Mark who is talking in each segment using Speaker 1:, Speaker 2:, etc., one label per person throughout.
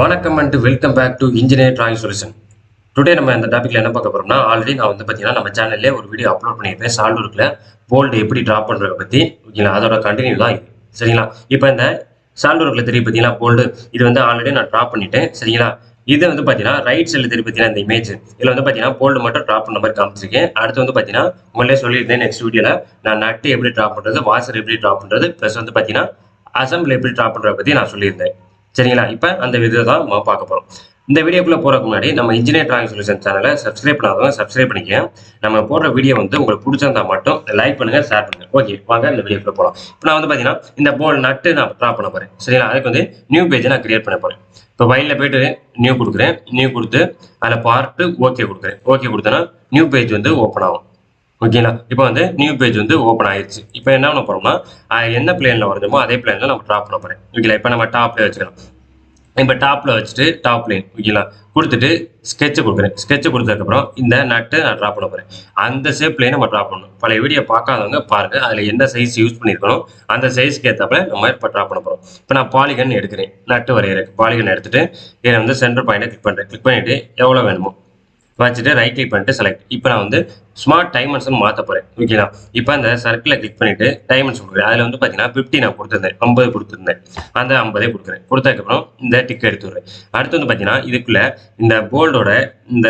Speaker 1: வணக்கம் and welcome back to engineer drawing solution. Today நம்ம இந்த டாபிக்ல என்ன பார்க்க போறோம்னா, ஆல்ரெடி நான் பார்த்தீங்கன்னா நம்ம சேனல்ல ஒரு வீடியோ அப்லோட் பண்ணியிருப்பேன். சால்வர்க்ல போல்டு எப்படி டிரா பண்றத பத்தி. ஓகேங்களா, அதோட கண்டினியூ தான் இது. சரிங்களா, இப்போ இந்த சால்வர்க்ல தெரியும் பார்த்தீங்களா போல்டு, இது ஆல்ரெடி நான் டிரா பண்ணிட்டேன். சரிங்களா, இது பார்த்தீங்கன்னா ரைட் சைடில் தெரியும் பார்த்தீங்கன்னா இந்த இமேஜ், இதில் பார்த்தீங்கன்னா போல்டு மட்டும் டிரா பண்ண மாதிரி காமிச்சிருக்கேன். அடுத்து பார்த்தீங்கன்னா உங்களே சொல்லியிருந்தேன் நெக்ஸ்ட் வீடியோல நான் நட்டு எப்படி டிரா பண்றது, வாசர் எப்படி டிரா பண்றது, ப்ளஸ் பார்த்தீங்கன்னா அசம்பிள் எப்படி டிரா பண்றத பத்தி நான் சொல்லியிருந்தேன். சரிங்களா, இப்போ அந்த வீடியோ தான் நம்ம பார்க்க போறோம். இந்த வீடியோக்குள்ள போறதுக்கு முன்னாடி நம்ம இன்ஜினியர் டிராயிங் சொல்யூஷன் சேனலை சப்ஸ்கிரைப் பண்ணாதவங்க சப்ஸ்கிரைப் பண்ணிக்க. நம்ம போடுற வீடியோ உங்களுக்கு பிடிச்சிருந்தா மட்டும் லைக் பண்ணுங்க, ஷேர் பண்ணுங்க. ஓகே, வாங்க இந்த வீடியோக்குள்ள போகலாம். இப்போ நான் பார்த்தீங்கன்னா இந்த போல் நட்டு நான் ட்ரா பண்ண போறேன். சரிங்களா, அதுக்கு நியூ பேஜ் நான் கிரியேட் பண்ண போறேன். இப்போ ஃபைலில் போயிட்டு நியூ கொடுக்குறேன். நியூ கொடுத்து அதில் பார்ட்டு ஓகே கொடுக்குறேன். ஓகே கொடுத்தேன்னா நியூ பேஜ் ஓப்பன் ஆகும். ஓகேங்களா, இப்போ நியூ பேஜ் ஓப்பன் ஆயிடுச்சு. இப்போ என்ன பண்ண போறோம்னா, என்ன பிளேன்ல வருதுமோ அதே பிளேன்ல நம்ம டிரா பண்ண போறேன். ஓகேங்களா, இப்போ நம்ம டாப்ல வச்சுக்கலாம். இப்போ டாப்ல வச்சுட்டு டாப் லைன் ஓகேங்களா கொடுத்துட்டு ஸ்கெட்ச் கொடுக்குறேன். ஸ்கெட்ச் கொடுத்ததுக்கப்புறம் இந்த நட்டு நான் ட்ரா பண்ண போறேன். அந்த ஷேப்லேயே நம்ம ட்ரா பண்ணணும். பழைய வீடியோ பார்க்காதவங்க பாருங்க, அதில் எந்த சைஸ் யூஸ் பண்ணியிருக்கணும் அந்த சைஸ்க்கு ஏற்றாப்புல நம்ம இப்போ ட்ரா பண்ண போறோம். இப்போ நான் பாலிகன் எடுக்கிறேன். நட்டு வரைகிறேன். பாலிகன் எடுத்துட்டு இதில் சென்டர் பாயிண்டை கிளிக் பண்ணுறேன். கிளிக் பண்ணிட்டு எவ்வளோ வேணுமோ வச்சுட்டு ரைட் கிளிக் பண்ணிட்டு செலக்ட். இப்போ நான் ஸ்மார்ட் டைமென்ஷன் மாற்ற போறேன். ஓகேங்களா, இப்போ அந்த சர்க்கிளை கிளிக் பண்ணிட்டு டைமென்ஷன் கொடுக்குறேன். அதில் பார்த்தீங்கன்னா 50 நான் கொடுத்துருந்தேன், 50 கொடுத்துருந்தேன். அந்த 50 கொடுக்குறேன். கொடுத்ததுக்கப்புறம் இந்த டிக் எடுத்துடுறேன். அடுத்து பார்த்தீங்கன்னா இதுக்குள்ள இந்த போல்டோட இந்த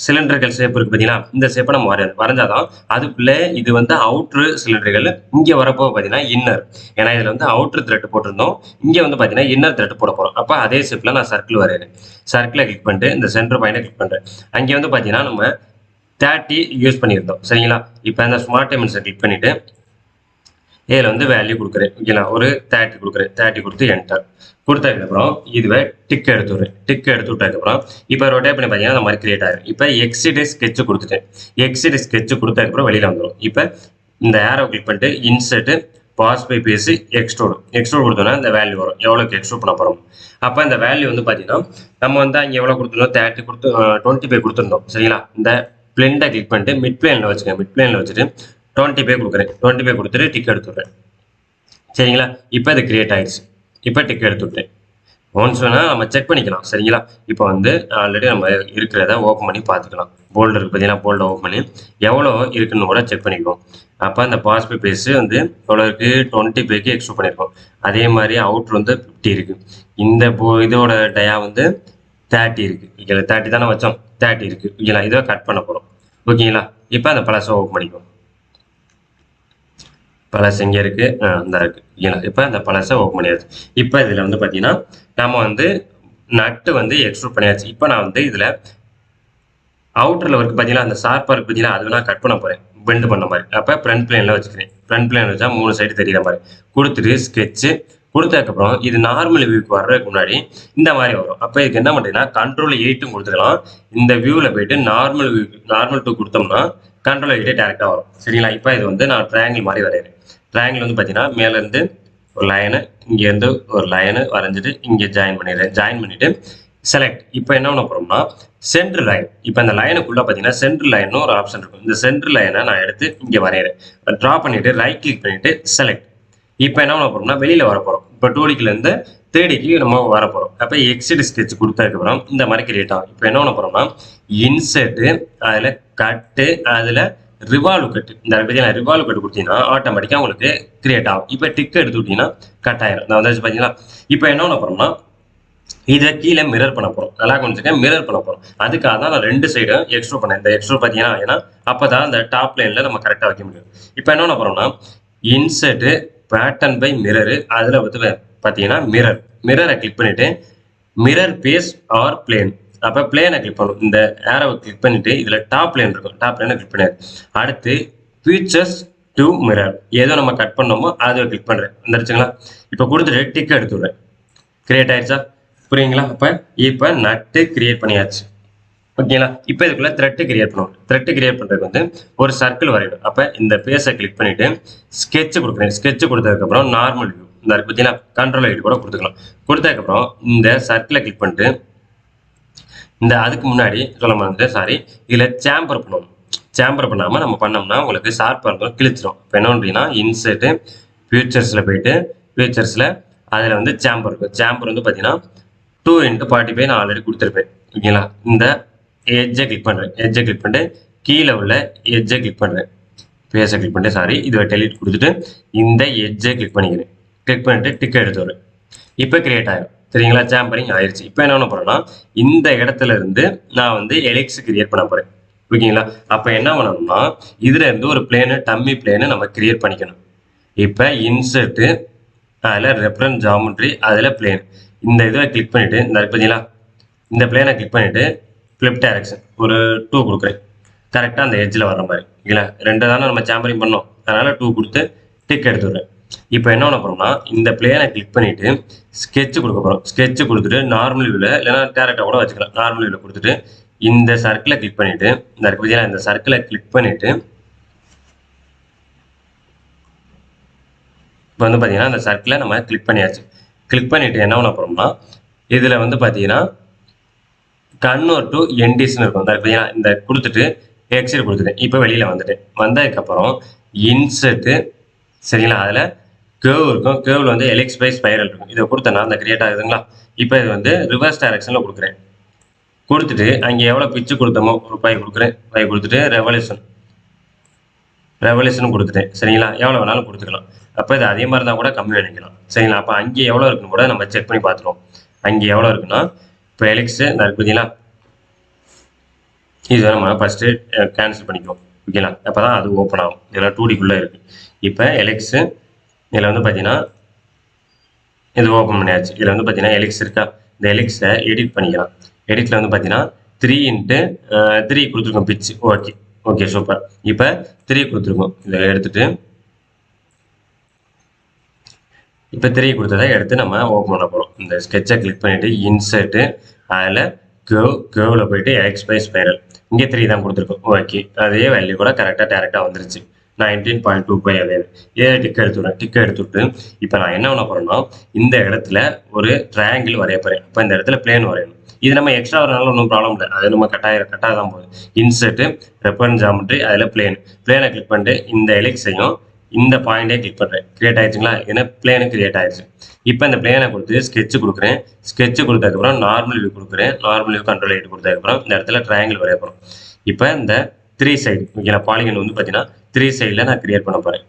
Speaker 1: சிலிண்டர்கள் ஷேப் இருக்கு பார்த்தீங்களா, இந்த ஷேப்பை நம்ம வரைஞ்சாதான் அதுக்குள்ளே இது அவுட்ரு சிலிண்டர்கள் இங்கே வரப்போ பார்த்தீங்கன்னா இன்னர். ஏன்னா இதில் அவுட்ரு த்ரெட் போட்டிருந்தோம், இங்கே பார்த்தீங்கன்னா இன்னர் த்ரெட் போட போகிறோம். அப்போ அதே ஷேப்பில் நான் சர்க்கிள் வரைகிறேன். சர்க்கிளை கிளிக் பண்ணிட்டு இந்த சென்டர் பாயிண்டை கிளிக் பண்ணுறேன். அங்கே பார்த்தீங்கன்னா நம்ம 30 யூஸ் பண்ணியிருந்தோம். சரிங்களா, இப்போ அந்த ஸ்மார்ட் டைமென்ஷனை கிளிக் பண்ணிட்டு இதில் வேல்யூ கொடுக்குறேன். ஓகேங்களா, ஒரு 30 கொடுக்குறேன். 30 கொடுத்து என்டர் கொடுத்ததுக்கப்புறம் இதுவே டிக் எடுத்துடுறேன். டிக் எடுத்து விட்டதுக்கப்புறம் இப்போ ரொட்டேட் பண்ணி பார்த்தீங்கன்னா அந்த மாதிரி கிரியேட் ஆகிடும். இப்போ எக்ஸிட் ஸ்கெட்ச் கொடுத்துட்டேன். எக்ஸிட் ஸ்கெட்ச் கொடுத்ததுக்கப்புறம் வெளியில் வந்துடும். இப்போ இந்த ஏரோ கிளிக் பண்ணிட்டு இன்செர்ட் பாஸ் பை பேஸ் எக்ஸ்ட்ரோடு கொடுத்தோன்னா இந்த வேல்யூ வரும், எவ்வளோக்கு எக்ஸ்ட்ரூட் பண்ண போகிறோம். அப்போ இந்த வேல்யூ பார்த்தீங்கன்னா நம்ம அங்கே எவ்வளோ கொடுத்துருந்தோம், 30 கொடுத்து 25 கொடுத்துருந்தோம். சரிங்களா, இந்த பிளெண்டை கிளிக் பண்ணிட்டு மிட் பிளேனில் வச்சுக்கேன். மிட் பிளேனில் வச்சுட்டு 25 கொடுக்குறேன். 25 கொடுத்துட்டு டிக் எடுத்துடுறேன். சரிங்களா, இப்போ இது கிரியேட் ஆயிடுச்சு. இப்போ டிக் எடுத்துவிட்டேன். ஒன்ஸ் வேணால் நம்ம செக் பண்ணிக்கலாம். சரிங்களா, இப்போ ஆல்ரெடி நம்ம இருக்கிறத ஓப்பன் பண்ணி பார்த்துக்கலாம். போல்டு இருக்குது பார்த்தீங்கன்னா, போல்டை ஓப்பன் பண்ணி எவ்வளோ இருக்குன்னு கூட செக் பண்ணிக்குவோம். அப்போ அந்த பாஸ் பை பேஸ் எவ்வளோ இருக்குது, 25க்கு எக்ஸ்ட்ரூட் பண்ணியிருக்கோம். அதே மாதிரி அவுட்ரு 50 இருக்குது. இந்த இதோட டயா 30 இருக்குது. ஓகேங்களா, 30 தானே வச்சோம், 30 இருக்குது. ஓகேங்களா, இதை கட் பண்ண போகிறோம். ஓகேங்களா, இப்போ அந்த பழசை ஓப்பன் பண்ணிக்குவோம். பழசு எங்கே இருக்குது, இந்த இருக்குது. ஓகேங்களா, இப்போ அந்த பழசை ஓப்பன் பண்ணியாச்சு. இப்போ இதில் பார்த்தீங்கன்னா நம்ம நட்டு எக்ஸ்ட்ரூட் பண்ணியாச்சு. இப்போ நான் இதில் அவுட்டரில் இருக்குது பார்த்தீங்கன்னா, அந்த ஷார்ப்பாக இருக்குது பார்த்தீங்கன்னா, அது நான் கட் பண்ண போகிறேன், பெண்ட் பண்ண மாதிரி. அப்போ ஃப்ரண்ட் பிளேனில் வச்சுக்கிறேன். ஃப்ரண்ட் பிளேன் வச்சா 3 சைடு தெரிகிற மாதிரி கொடுத்துட்டு ஸ்கெட்சு கொடுத்ததுக்கப்புறம் இது நார்மல் வியூக்கு வர்றதுக்கு முன்னாடி இந்த மாதிரி வரும். அப்போ இதுக்கு என்ன பண்ணுறீங்கன்னா Ctrl 8 கொடுத்துக்கலாம். இந்த வியூவில் போயிட்டு நார்மல் 2 கொடுத்தோம்னா Ctrl 8 டேரெக்டாக வரும். சரிங்களா, இப்போ இது நான் ட்ரையாங்கிள் மாதிரி வரைகிறேன். ட்ரையாங்கிள் பார்த்தீங்கன்னா மேலேருந்து ஒரு லைனு, இங்கேருந்து ஒரு லைனு வரைஞ்சிட்டு இங்கே ஜாயின் பண்ணிடுறேன். ஜாயின் பண்ணிவிட்டு செலக்ட். இப்போ என்ன பண்ண போகிறோம்னா சென்ட்ரு லைன். இப்போ இந்த லைனுக்குள்ளே பார்த்தீங்கன்னா சென்ட்ரு லைன்னு ஒரு ஆப்ஷன் இருக்கும். இந்த சென்ட்ரு லைனை நான் எடுத்து இங்கே வரைகிறேன். ட்ரா பண்ணிவிட்டு ரைட் கிளிக் பண்ணிவிட்டு செலக்ட். இப்போ என்ன பண்ண போகிறோம்னா வெளியில் வர போகிறோம். இப்போ 2Dலேருந்து 3Dக்கு நம்ம வர போகிறோம். அப்போ எக்ஸிட் ஸ்கெட்ச் கொடுத்ததுக்கப்புறம் இந்த மாதிரி கிரியேட் ஆகும். இப்போ என்ன பண்ண போகிறோம்னா இன்செர்ட்டு, அதில் கட்டு, அதில் ரிவால்வ் கட்டு. இந்த பார்த்தீங்கன்னா ரிவால்வ் கட்டு கொடுத்தீங்கன்னா ஆட்டோமேட்டிக்காக உங்களுக்கு கிரியேட் ஆகும். இப்போ டிக் எடுத்து விட்டீங்கன்னா கட் ஆயிரும். நான் பார்த்தீங்கன்னா இப்போ என்ன பண்ண போகிறோம்னா இதை கீழே மிரர் பண்ண போகிறோம். நல்லா கொஞ்சம் மிரர் பண்ண போகிறோம். அதுக்காக தான் நான் 2 சைடும் எக்ஸ்ட்ரூட் பண்ணேன். இந்த எக்ஸ்ட்ரூட் பார்த்தீங்கன்னா ஏன்னா அப்போ தான் இந்த டாப் லைனில் நம்ம கரெக்டாக வைக்க முடியும். இப்போ என்ன பண்ண போகிறோம்னா இன்செர்ட்டு பேட்டர்ன் பை மிரரு, அதில் பார்த்தீங்கன்னா மிரரை கிளிக் பண்ணிவிட்டு மிரர் பேஸ் ஆர் பிளேன். அப்போ பிளேனை கிளிக் பண்ணணும். இந்த ஏரோவை கிளிக் பண்ணிவிட்டு இதில் டாப் லைன் இருக்கும், டாப் லைனை கிளிக் பண்ணிடு. அடுத்து ஃபீச்சர்ஸ் டு மிரர், ஏதோ நம்ம கட் பண்ணோமோ அதை கிளிக் பண்ணுறேன். வந்துருச்சுங்களா, இப்போ கொடுத்துட்டு டிக் எடுத்துடுறேன். கிரியேட் ஆயிடுச்சா, புரியுங்களா? இப்போ நட்டு கிரியேட் பண்ணியாச்சு. ஓகேங்களா, இப்போ இதுக்குள்ள த்ரெட்டு கிரியேட் பண்ணுவோம். த்ரெட்டு கிரியேட் பண்ணுறதுக்கு ஒரு சர்க்கிள் வரையணும். அப்போ இந்த பேஸை கிளிக் பண்ணிவிட்டு ஸ்கெட்ச் கொடுக்குறேன். ஸ்கெட்ச் கொடுத்ததுக்கப்புறம் நார்மல் வியூ இந்த பார்த்தீங்கன்னா Ctrl 8 கூட கொடுத்துக்கலாம். கொடுத்ததுக்கப்புறம் இந்த சர்க்கிளை கிளிக் பண்ணிட்டு இந்த அதுக்கு முன்னாடி சொல்ல மாதிரி இதில் சேம்பர் பண்ணுவோம். சேம்பர் பண்ணாமல் நம்ம பண்ணோம்னா உங்களுக்கு ஷார்ப்பாக இருக்கும், கிழிச்சிடும். இப்போ என்ன பண்ணுறீங்கன்னா இன்செர்ட்டு ஃபியூச்சர்ஸில் போயிட்டு ஃபியூச்சர்ஸில் அதில் சேம்பர் இருக்கும். சேம்பர் பார்த்தீங்கன்னா 2 into 45 நான் ஆல்ரெடி கொடுத்துருப்பேன். ஓகேங்களா? இந்த எட்ஜை கிளிக் பண்ணுறேன். எட்ஜை கிளிக் பண்ணிட்டு கீழே உள்ள எட்ஜை கிளிக் பண்ணுறேன். பேஸை கிளிக் பண்ணிட்டு சாரி இதை டெலிட் கொடுத்துட்டு இந்த எட்ஜை கிளிக் பண்ணிக்கிறேன். கிளிக் பண்ணிட்டு டிக் எடுத்து வரேன். இப்போ கிரியேட் ஆகிடும். சரிங்களா? சாம்பரிங் ஆயிடுச்சு. இப்போ என்ன பண்ண போகிறேன்னா இந்த இடத்துல இருந்து நான் வந்து எலிக்ஸ் கிரியேட் பண்ண போகிறேன். ஓகேங்களா? அப்போ என்ன பண்ணணும்னா இதுல இருந்து ஒரு பிளேனு டம்மி பிளேனு நம்ம கிரியேட் பண்ணிக்கணும். இப்போ இன்சர்ட்டு அதில் ரெஃபரன்ஸ் ஜாமெட்ரி அதில் பிளேன் இந்த இதை கிளிக் பண்ணிவிட்டு இந்த பார்த்தீங்களா இந்த பிளேனை கிளிக் பண்ணிவிட்டு ஃப்ளிப் டைரக்ஷன் ஒரு 2 கொடுக்குறேன். கரெக்டாக அந்த எட்ஜில் வர மாதிரி. ஓகேங்களா? 2 தானே நம்ம சாம்பரிங் பண்ணோம். அதனால் 2 கொடுத்து டிக் எடுத்துடுறேன். இப்போ என்ன பண்ண போகிறோம்னா இந்த பிளேனை கிளிக் பண்ணிவிட்டு ஸ்கெட்ச் கொடுக்க போகிறோம். ஸ்கெட்ச் கொடுத்துட்டு நார்மல் வியூவில் இல்லைனா டேரக்டாக கூட வச்சுக்கலாம். நார்மல் வியூவில் கொடுத்துட்டு இந்த சர்க்கிளை கிளிக் பண்ணிவிட்டு இந்த பார்த்தீங்களா இந்த சர்க்கிளை கிளிக் பண்ணிவிட்டு இப்போ வந்து பார்த்தீங்கன்னா அந்த சர்க்கிளை நம்ம கிளிக் பண்ணியாச்சு. கிளிக் பண்ணிவிட்டு என்ன பண்ண போகிறோம்னா இதில் வந்து பார்த்தீங்கன்னா கன்வர்ட் டு என்டிஸ்னு இருக்கும். பார்த்தீங்கன்னா இந்த கொடுத்துட்டு எக்ஸிட் கொடுத்துட்டேன். இப்போ வெளியில் வந்துட்டேன். வந்ததுக்கப்புறம் இன்சர்ட்டு சரிங்களா அதில் கேர்வ் இருக்கும். கேர்வில் வந்து எலிப்ஸ் பை ஸ்பைரல் இருக்கும். இதை கொடுத்தேன்னா அந்த கிரியேட் ஆகுதுங்களா? இப்போ இது வந்து ரிவர்ஸ் டைரக்ஷனில் கொடுக்குறேன். கொடுத்துட்டு அங்கே எவ்வளோ பிச்சு கொடுத்தோமோ ஒரு 5 கொடுக்குறேன். 5 கொடுத்துட்டு ரெவல்யூஷன் கொடுத்துட்டேன். சரிங்களா? எவ்வளோ வேணாலும் கொடுத்துக்கலாம். அப்போ இது அதே மாதிரி தான் கூட கம்மி பண்ணிக்கலாம். சரிங்களா? அப்போ அங்கே எவ்வளோ இருக்குன்னு கூட நம்ம செக் பண்ணி பார்த்துருவோம். அங்கே எவ்வளோ இருக்குன்னா இப்போ எலிக்ஸு இந்த பார்த்தீங்களா இது நம்ம ஃபஸ்ட்டு கேன்சல் பண்ணிக்குவோம். ஓகேங்களா? அப்போ தான் அது ஓப்பன் ஆகும். இதெல்லாம் 2Dக்குள்ளே இருக்குது. இப்போ எலிக்ஸு இதில் வந்து பார்த்தீங்கன்னா இது ஓப்பன் பண்ணியாச்சு. இதில் வந்து பார்த்தீங்கன்னா எலிக்ஸ் இருக்கா? இந்த எலிக்ஸை எடிட் பண்ணிக்கலாம். எடிட்டில் வந்து பார்த்தீங்கன்னா 3 into 3 கொடுத்துருக்கோம் பிச்சு. Okay okay super. இப்போ 3 கொடுத்துருக்கோம். இதை எடுத்துட்டு இப்போ 3 கொடுத்ததை எடுத்து நம்ம ஓப்பன் பண்ண போகிறோம். இந்த ஸ்கெட்சை கிளிக் பண்ணிவிட்டு இன்சர்ட்டு அதில் கேர்வில் போயிட்டு எக்ஸ் பை ஸ்பைரல் இங்கே 3 தான் கொடுத்துருக்கோம். ஓகே அதே வேல்யூ கூட டேரெக்டாக வந்துருச்சு. 19.25 அதே ஏழு டிக் எடுத்துடுறேன். டிக் எடுத்துட்டு இப்போ நான் என்ன பண்ண போகிறேன்னா இந்த இடத்துல ஒரு ட்ரையாங்கிள் வரைய போகிறேன். இப்போ இந்த இடத்துல பிளேன் வரையணும். இது நம்ம எக்ஸ்ட்ரா வரனால ஒன்றும் ப்ராப்ளம் இல்லை. அது நம்ம கட்டாக தான் போகுது. இன்சர்ட்டு ரெஃபரன்ஸ் ஜாமெட்ரி அதில் பிளேனை கிளிக் பண்ணிட்டு இந்த எலிக்ஸையும் இந்த பாயிண்டே கிளிக் பண்ணுறேன். கிரியேட் ஆயிடுச்சுங்களா? ஏன்னா பிளேனு கிரியேட் ஆயிடுச்சு. இப்போ இந்த பிளேனை கொடுத்து ஸ்கெட்ச் கொடுக்குறேன். ஸ்கெட்ச் கொடுத்ததுக்கப்புறம் நார்மல் வியூ கொடுக்குறேன். நார்மல் வியூ கண்ட்ரோல் 8 கொடுத்ததுக்கப்புறம் இந்த இடத்துல ட்ரையாங்கிள் வரைய போகிறோம். இப்போ இந்த 3 சைடு ஓகேங்களா? பாலிகன் வந்து பார்த்தீங்கன்னா 3 சைடில் நான் கிரியேட் பண்ண போகிறேன்.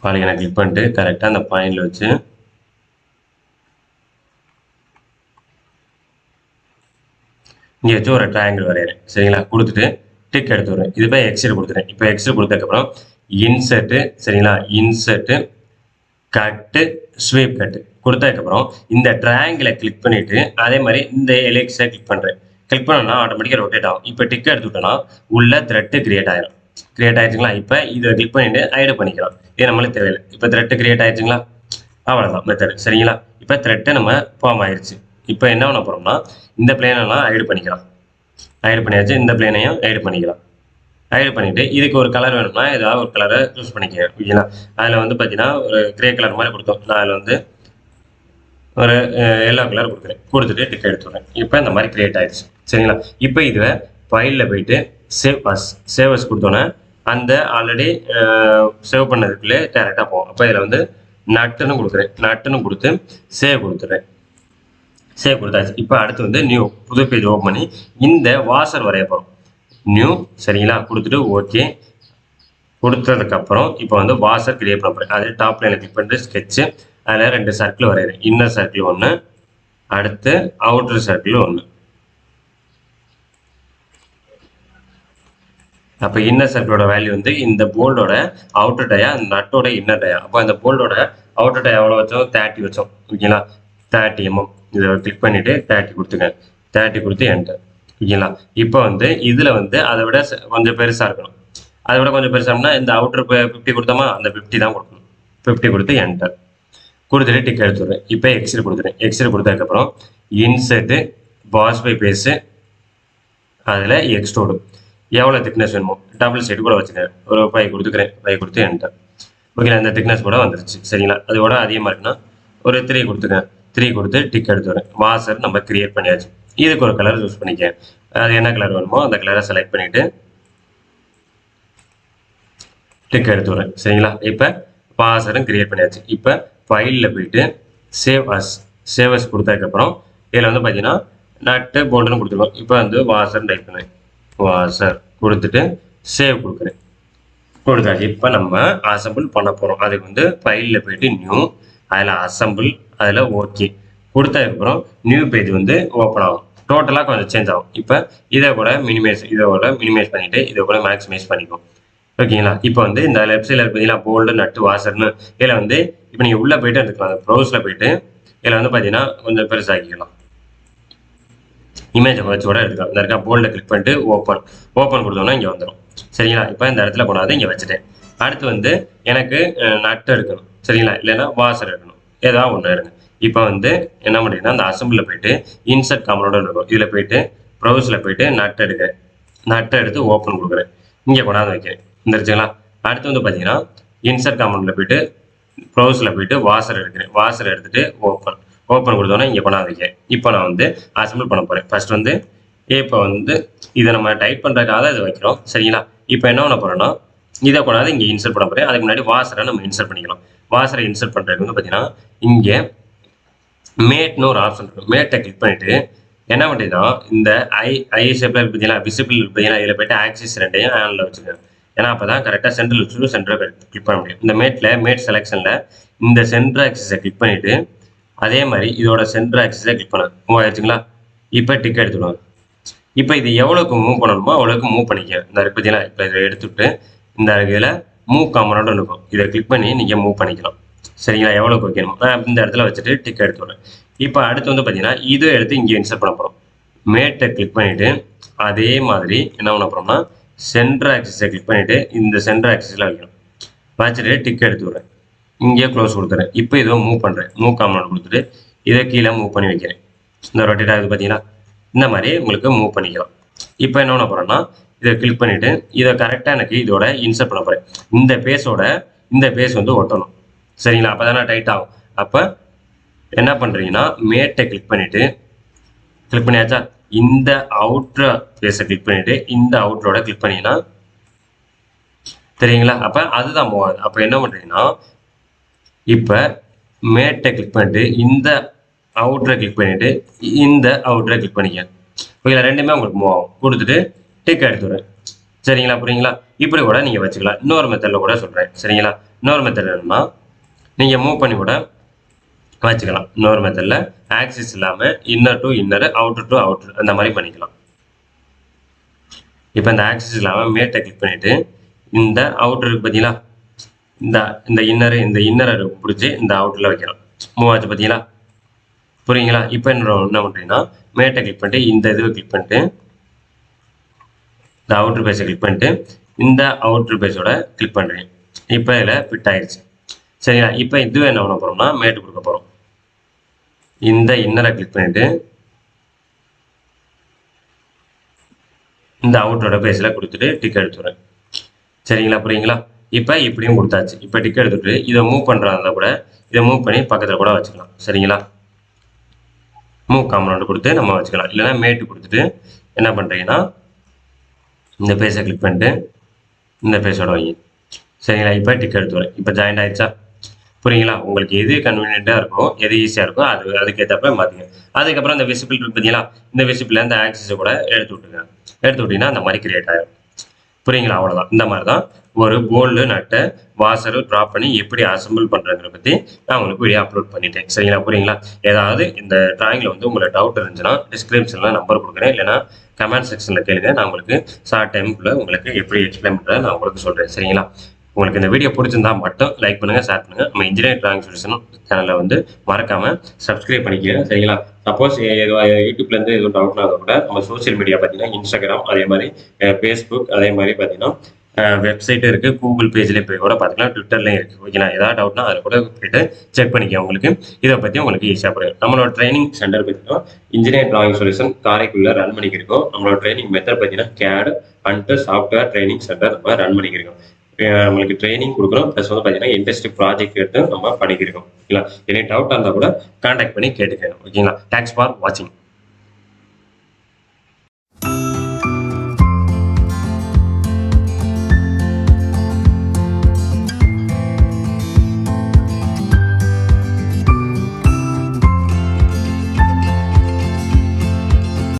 Speaker 1: பாலிகனை கிளிக் பண்ணிட்டு கரெக்டாக அந்த பாயிண்டில் வச்சு இங்கே வச்சு ஒரு ட்ரையாங்கிள் வரைகிறேன். சரிங்களா? கொடுத்துட்டு டிக் எடுத்துடுறேன். இது போய் எக்ஸிட் கொடுத்துறேன். இப்போ எக்ஸிட் கொடுத்ததுக்கப்புறம் இன்சர்ட்டு சரிங்களா? இன்சர்ட்டு கட்டு ஸ்வீப் கட்டு கொடுத்ததுக்கப்புறம் இந்த ட்ரையாங்கிளை கிளிக் பண்ணிவிட்டு அதே மாதிரி இந்த எலிக்ஸை கிளிக் பண்ணுறேன். கிளிக் பண்ணோன்னா ஆட்டோமேட்டிக்காக ரொட்டேட் ஆகும். இப்போ டிக் எடுத்துட்டோன்னா உள்ள த்ரெட்டு கிரியேட் ஆயிடும். கிரியேட் ஆயிடுச்சுங்களா? இப்போ இதை கிளிக் பண்ணிவிட்டு ஐடு பண்ணிக்கலாம். இது நம்மளுக்கு தேவையில்லை. இப்போ த்ரெட்டு கிரியேட் ஆயிடுச்சுங்களா? அவ்வளோதான் மெத்தட். சரிங்களா? இப்போ த்ரெட்டை நம்ம ஃபார்ம் ஆயிடுச்சு. இப்போ என்ன பண்ண போகிறோம்னா இந்த பிளேனெல்லாம் ஐடு பண்ணிக்கலாம். ஐடு பண்ணியாச்சு. இந்த பிளேனையும் ஐடு பண்ணிக்கலாம். ஐடு பண்ணிவிட்டு இதுக்கு ஒரு கலர் வேணும்னா ஏதாவது ஒரு கலரை சூஸ் பண்ணிக்க. ஓகேங்களா? அதில் வந்து பார்த்தீங்கன்னா ஒரு கிரே கலர் மாதிரி கொடுத்தோம். நான் அதில் வந்து ஒரு எல்லோ கலர் கொடுக்குறேன். கொடுத்துட்டு டிக் எடுத்துடுறேன். இப்போ இந்த மாதிரி கிரியேட் ஆயிடுச்சு. சரிங்களா? இப்போ இதில் ஃபைலில் போயிட்டு சேவ் அஸ் கொடுத்தோன்னே அந்த ஆல்ரெடி சேவ் பண்ணதுக்குள்ளே டேரெக்டாக போகும். அப்போ இதில் வந்து நட்டுன்னு கொடுக்குறேன். நட்டுன்னு கொடுத்து சேவ் கொடுத்துட்றேன். சேவ் கொடுத்தாச்சு. இப்போ அடுத்து வந்து நியூ புது பேஜ் ஓப்பன் பண்ணி இந்த வாசர் வரைய போகிறோம். நியூ சரிங்களா? கொடுத்துட்டு ஓகே கொடுத்ததுக்கப்புறம் இப்போ வந்து வாசர் கிரியேட் பண்ண போகிறேன். அது டாப் லைனில் கிளிக் பண்ணிட்டு ஸ்கெட்சு அதில் 2 சர்க்கிள் வரைகிறேன். இன்னர் சர்க்கிள் ஒன்று, அடுத்து அவுட்டர் சர்க்கிள் ஒன்று. அப்போ இன்னர் சர்க்கிளோட வேல்யூ வந்து இந்த போல்டோட அவுட்டர் டயா நட்டோட இன்னர் டயா. அப்போ அந்த போல்டோட அவுட்டர் டயா எவ்வளோ வச்சோம்? 30 வச்சோம். ஓகேங்களா? 30 mm. இதை கிளிக் பண்ணிவிட்டு 30 கொடுத்துங்க. 30 கொடுத்து என்டர். ஓகேங்களா? இப்போ வந்து இதில் வந்து அதை விட கொஞ்சம் பெருசாக இருக்கணும். அதை விட கொஞ்சம் பெருசாகனா இந்த அவுட்டர் 50 கொடுத்தோமா? அந்த 50 தான் கொடுக்கணும். 50 கொடுத்து என்டர் கொடுத்துட்டு டிக் எடுத்துடுறேன். இப்போ எக்ஸிட் கொடுத்துறேன். எக்ஸிட் கொடுத்ததுக்கப்புறம் இன்சர்ட்டு பாஸ் பை பேஸு அதில் எக்ஸ்ட்ரோடு எவ்வளோ திக்னஸ் வேணுமோ டபுள் சைடு கூட வச்சுக்கிறேன். ஒரு 5 கொடுத்துக்கிறேன். 5 கொடுத்து என்டர். ஓகேங்களா? இந்த திக்னஸ் கூட வந்துருச்சு. சரிங்களா? அதோட அதிகமாக இருக்குன்னா ஒரு 3 கொடுத்துக்கிறேன். 3 கொடுத்து டிக் எடுத்துடுறேன். வாசர் நம்ம கிரியேட் பண்ணியாச்சு. இதுக்கு ஒரு கலர் சூஸ் பண்ணிக்க. அது என்ன கலர் வேணுமோ அந்த கலரை செலக்ட் பண்ணிவிட்டு டிக் எடுத்துடுறேன். சரிங்களா? இப்போ வாசரும் கிரியேட் பண்ணியாச்சு. இப்போ ஃபைலில் போயிட்டு சேவ் அஸ் கொடுத்ததுக்கப்புறம் இதில் வந்து பார்த்தீங்கன்னா நட்டு போல்டுன்னு கொடுத்துருக்கோம். இப்போ வந்து வாசர் டைப் பண்ணுவேன். வாசர் கொடுத்துட்டு சேவ் கொடுக்குறேன். கொடுத்தாச்சு. இப்போ நம்ம அசம்பிள் பண்ண போகிறோம். அதுக்கு வந்து ஃபைலில் போயிட்டு நியூ, அதில் அசம்பிள், அதில் ஓகே கொடுத்ததுக்கப்புறம் நியூ பேஜ் வந்து ஓப்பன் ஆகும். டோட்டலாக கொஞ்சம் சேஞ்ச் ஆகும். இப்போ இதை கூட மினிமைஸ் பண்ணிவிட்டு இதை கூட மேக்ஸிமைஸ் பண்ணிக்கும். ஓகேங்களா? இப்போ வந்து இந்த லெஃப்ட் சைடில் பார்த்தீங்கன்னா போல்டு நட்டு வாசர்னு இதில் வந்து இப்போ நீங்கள் உள்ளே போயிட்டு எடுத்துக்கலாம். அந்த ப்ரௌஸில் போயிட்டு இதில் வந்து பார்த்தீங்கன்னா கொஞ்சம் பெருசாக்கிக்கலாம். இமேஜை வச்சு கூட எடுத்துக்கலாம். இந்த இருக்கா போல்டை கிளிக் பண்ணிட்டு ஓப்பன் கொடுத்தோம்னா இங்கே வந்துடும். சரிங்களா? இப்போ இந்த இடத்துல கொண்டாந்து இங்கே வச்சுட்டேன். அடுத்து வந்து எனக்கு நட்டு எடுக்கணும். சரிங்களா? இல்லைன்னா வாசர் எடுக்கணும். ஏதாவது ஒன்று எடுங்க. இப்போ வந்து என்ன பண்ணுறீங்கன்னா அந்த அசம்பிளில் போயிட்டு இன்சர்ட் காமனோட இருக்கும். இதில் போயிட்டு ப்ரௌஸில் போயிட்டு நட்டை எடுத்து ஓப்பன் கொடுக்குறேன். இங்கே கொண்டாந்து வைக்கிறேன். இருந்துருச்சுங்களா? அடுத்து வந்து பார்த்தீங்கன்னா இன்சர்ட் காமனில் போயிட்டு ப்ரௌஸில் போயிட்டு வாசர் எடுக்கிறேன். வாசர் எடுத்துகிட்டு ஓப்பன் கொடுத்தோன்னா இங்கே கொண்டாந்து வைக்கிறேன். இப்போ நான் வந்து அசம்பிள் பண்ண போகிறேன். ஃபர்ஸ்ட் வந்து இப்போ வந்து இதை நம்ம டைப் பண்ணுறதுக்காக இதை வைக்கிறோம். சரிங்களா? இப்போ என்ன பண்ண போகிறோன்னா இதை கொண்டாந்து இங்கே இன்சர்ட் பண்ண போகிறேன். அதுக்கு முன்னாடி வாசரை நம்ம இன்சர்ட் பண்ணிக்கலாம். வாசரை இன்சர்ட் பண்ணுறதுக்கு வந்து பார்த்தீங்கன்னா இங்கே மேட்னு ஒரு ஆப்ஷன் இருக்கும். மேட்டை கிளிக் பண்ணிவிட்டு என்ன பண்ணுறீங்கன்னா இந்த ஐ ஷேப்பில் பார்த்தீங்கன்னா விசிபிள் பார்த்தீங்கன்னா இதில் போய்ட்டு ஆக்சிஸ் ரெண்டையும் ஆனில் வச்சுக்கோங்க. ஏன்னா அப்போ தான் கரெக்டாக சென்டரில் வச்சுட்டு சென்டரை கிளிக் பண்ண முடியும். இந்த மேட் செலெக்ஷனில் இந்த சென்டர் ஆக்சிஸை கிளிக் பண்ணிவிட்டு அதே மாதிரி இதோட சென்டர் ஆக்சிஸை கிளிக் பண்ண மூவ் ஆயிடுச்சுங்களா? இப்போ டிக் எடுத்துடுவாங்க. இப்போ இது எவ்வளோக்கு மூவ் பண்ணணுமோ அவ்வளோக்கு மூவ் பண்ணிக்க. இந்த பார்த்தீங்கன்னா இப்போ இதை எடுத்துவிட்டு இந்த இதில் மூவ் காமனோட இருக்கும். இதை கிளிக் பண்ணி நீங்கள் மூவ் பண்ணிக்கலாம். சரிங்களா? எவ்வளோக்கு வைக்கணும் இந்த இடத்துல வச்சுட்டு டிக் எடுத்துடுறேன். இப்போ அடுத்து வந்து பார்த்தீங்கன்னா இதை எடுத்து இங்கே இன்சர்ட் பண்ண போகிறோம். மேட்டை கிளிக் பண்ணிவிட்டு அதே மாதிரி என்ன பண்ண போகிறோம்னா சென்டர் ஆக்சிஸை கிளிக் பண்ணிவிட்டு இந்த சென்டர் ஆக்சிஸில் வைக்கணும். வச்சுட்டு டிக் எடுத்து விட்றேன். இங்கேயே க்ளோஸ் கொடுத்துறேன். இப்போ இதை மூவ் பண்ணுறேன். மூவ் காமனோட கொடுத்துட்டு இதை கீழே மூவ் பண்ணி வைக்கிறேன். இந்த ரொட்டேட் ஆகுது பார்த்தீங்கன்னா இந்த மாதிரி உங்களுக்கு மூவ் பண்ணிக்கலாம். இப்போ என்ன பண்ண போகிறேன்னா இதை கிளிக் பண்ணிவிட்டு இதை கரெக்டாக எனக்கு இதோட இன்சர்ட் பண்ண போகிறேன். இந்த பேஸ் வந்து ஒட்டணும். சரிங்களா? அப்போ தானே டைட் ஆகும். அப்போ என்ன பண்ணுறீங்கன்னா மேட்டை கிளிக் பண்ணியாச்சா? இந்த அவுட்ரு பேஸை கிளிக் பண்ணிவிட்டு இந்த அவுட்ரோட கிளிக் பண்ணிங்கன்னா தெரியுங்களா? அப்போ அதுதான் மூவ் ஆகுது. அப்போ என்ன பண்ணுறீங்கன்னா இப்போ மேட்டை கிளிக் பண்ணிட்டு இந்த அவுட்ரை கிளிக் பண்ணிவிட்டு இந்த அவுட்ரை கிளிக் பண்ணிக்க. ஓகே, ரெண்டுமே உங்களுக்கு மூவ் ஆகும். கொடுத்துட்டு டிக் எடுத்துடுறேன். சரிங்களா? புரியுங்களா? இப்படி கூட நீங்கள் வச்சுக்கலாம். இன்னொரு மெத்தடில் கூட சொல்கிறேன். சரிங்களா? இன்னொரு மெத்தட் என்னன்னா நீங்கள் மூவ் பண்ணி கூட வச்சுக்கலாம். இன்னொரு மெத்தடில் ஆக்சிஸ் இல்லாமல் inner to inner outer to outer அந்த மாதிரி பண்ணிக்கலாம். இப்போ இந்த ஆக்சிஸ் இல்லாமல் மேட்டை கிளிக் பண்ணிவிட்டு இந்த அவுட்டருக்கு பார்த்தீங்களா இந்த இன்னரை பிடிச்சி இந்த அவுட்டரில் வைக்கலாம். மூவ் ஆச்சு பார்த்தீங்களா? புரியுங்களா? இப்போ என்ன பண்ணுறீங்கன்னா மேட்டை கிளிக் பண்ணிட்டு இந்த இதுவை கிளிக் பண்ணிட்டு இந்த அவுட்ரு பேஸை கிளிக் பண்ணிட்டு இந்த அவுட்ரு பேஸோட கிளிக் பண்ணுறேன். இப்போ இதில் ஃபிட் ஆயிடுச்சு. சரிங்களா? இப்போ இதுவே என்ன பண்ண போகிறோம்னா மேட்டு கொடுக்க போகிறோம். இந்த இன்னரை கிளிக் பண்ணிட்டு இந்த அவுட்டரோட பேஸில் கொடுத்துட்டு டிக் எடுத்துடுறேன். சரிங்களா? புரியுங்களா? இப்போ இப்படியும் கொடுத்தாச்சு. இப்போ டிக் எடுத்துட்டு இதை மூவ் பண்ணுறதா கூட இதை மூவ் பண்ணி பக்கத்தில் கூட வச்சுக்கலாம். சரிங்களா? மூவ் காம்பனண்ட் கொடுத்து நம்ம வச்சுக்கலாம். இல்லைன்னா மேட்டு கொடுத்துட்டு என்ன பண்ணுறீங்கன்னா இந்த பேஸை கிளிக் பண்ணிட்டு இந்த பேஸோட வைங்க. சரிங்களா? இப்போ டிக் எடுத்துடுறேன். இப்போ ஜாயின் ஆயிடுச்சா? புரியுங்களா? உங்களுக்கு எது கன்வீனியண்ட்டாக இருக்கும், எது ஈஸியாக இருக்கும் அதுக்கேற்றப்ப மாற்றிங்க. அதுக்கப்புறம் இந்த விசிபிள் இருக்கு பார்த்தீங்களா? இந்த விசிபிள் இந்த ஆக்சிஸை கூட எடுத்து விட்டிங்கன்னா அந்த மாதிரி கிரியேட் ஆகிடும். புரியுங்களா? அவ்வளோதான். இந்த மாதிரி தான் ஒரு போல்டு நட்டை வாசரை ட்ராப் பண்ணி எப்படி அசம்பிள் பண்ணுறதை பற்றி நான் உங்களுக்கு வீடியோ அப்லோட் பண்ணிட்டேன். சரிங்களா? புரியுங்களா? ஏதாவது இந்த டிராயிங்கில் வந்து உங்களுக்கு டவுட் இருந்துச்சுன்னா டிஸ்கிரிப்ஷனில் நம்பர் கொடுக்குறேன், இல்லைனா கமெண்ட் செக்ஷனில் கேளுங்க. நான் உங்களுக்கு ஷார்ட் டைமுக்குள்ளே உங்களுக்கு எப்படி எக்ஸ்பிளைன் பண்ணுறேன் நான் உங்களுக்கு சொல்கிறேன். சரிங்களா? உங்களுக்கு இந்த வீடியோ பிடிச்சிருந்தா மட்டும் லைக் பண்ணுங்கள், ஷேர் பண்ணுங்கள். நம்ம இன்ஜினியரிங் டிராயிங் சொல்யூஷன் சேனலில் வந்து மறக்காமல் சப்ஸ்கிரைப் பண்ணிக்கிறேன். சரிங்களா? சப்போஸ் யூடியூப்லேருந்து எதுவும் டவுட்னா கூட நம்ம சோசியல் மீடியா பார்த்தீங்கன்னா இன்ஸ்டாகிராம், அதே மாதிரி ஃபேஸ்புக், அதே மாதிரி பார்த்தீங்கன்னா வெப்சைட்டும் இருக்குது, கூகுள் பேஜ்லேயே போய் கூட பார்த்துக்கலாம், ட்விட்டர்லேயும் இருக்குது. ஓகேங்களா? ஏதாவது டவுட்னா அதில் கூட போய்ட்டு செக் பண்ணிக்க. உங்களுக்கு இதை பற்றி உங்களுக்கு ஈஸியாக புரியும். நம்மளோட ட்ரைனிங் சென்டர் பார்த்தீங்கன்னா இன்ஜினியரிங் டிராயிங் சொல்யூஷன் காரைக்குடியில் ரன் பண்ணிக்கிருக்கோம். நம்மளோட ட்ரைனிங் மெத்தட் பார்த்தீங்கன்னா CAD and software training centre நம்ம ரன் பண்ணிக்கிருக்கோம். நம்மளுக்கு ட்ரைனிங் கொடுக்குறோம், ப்ளஸ் வந்து பார்த்தீங்கன்னா இண்டஸ்ட்ரி ப்ராஜெக்ட் எடுத்து நம்ம பண்ணிக்கிருக்கோம். ஓகேங்களா? எனி டவுட்டாக இருந்தால் கூட கான்டாக்ட் பண்ணி கேட்டுக்கணும். ஓகேங்களா? தேங்க்ஸ் ஃபார் வாட்சிங்.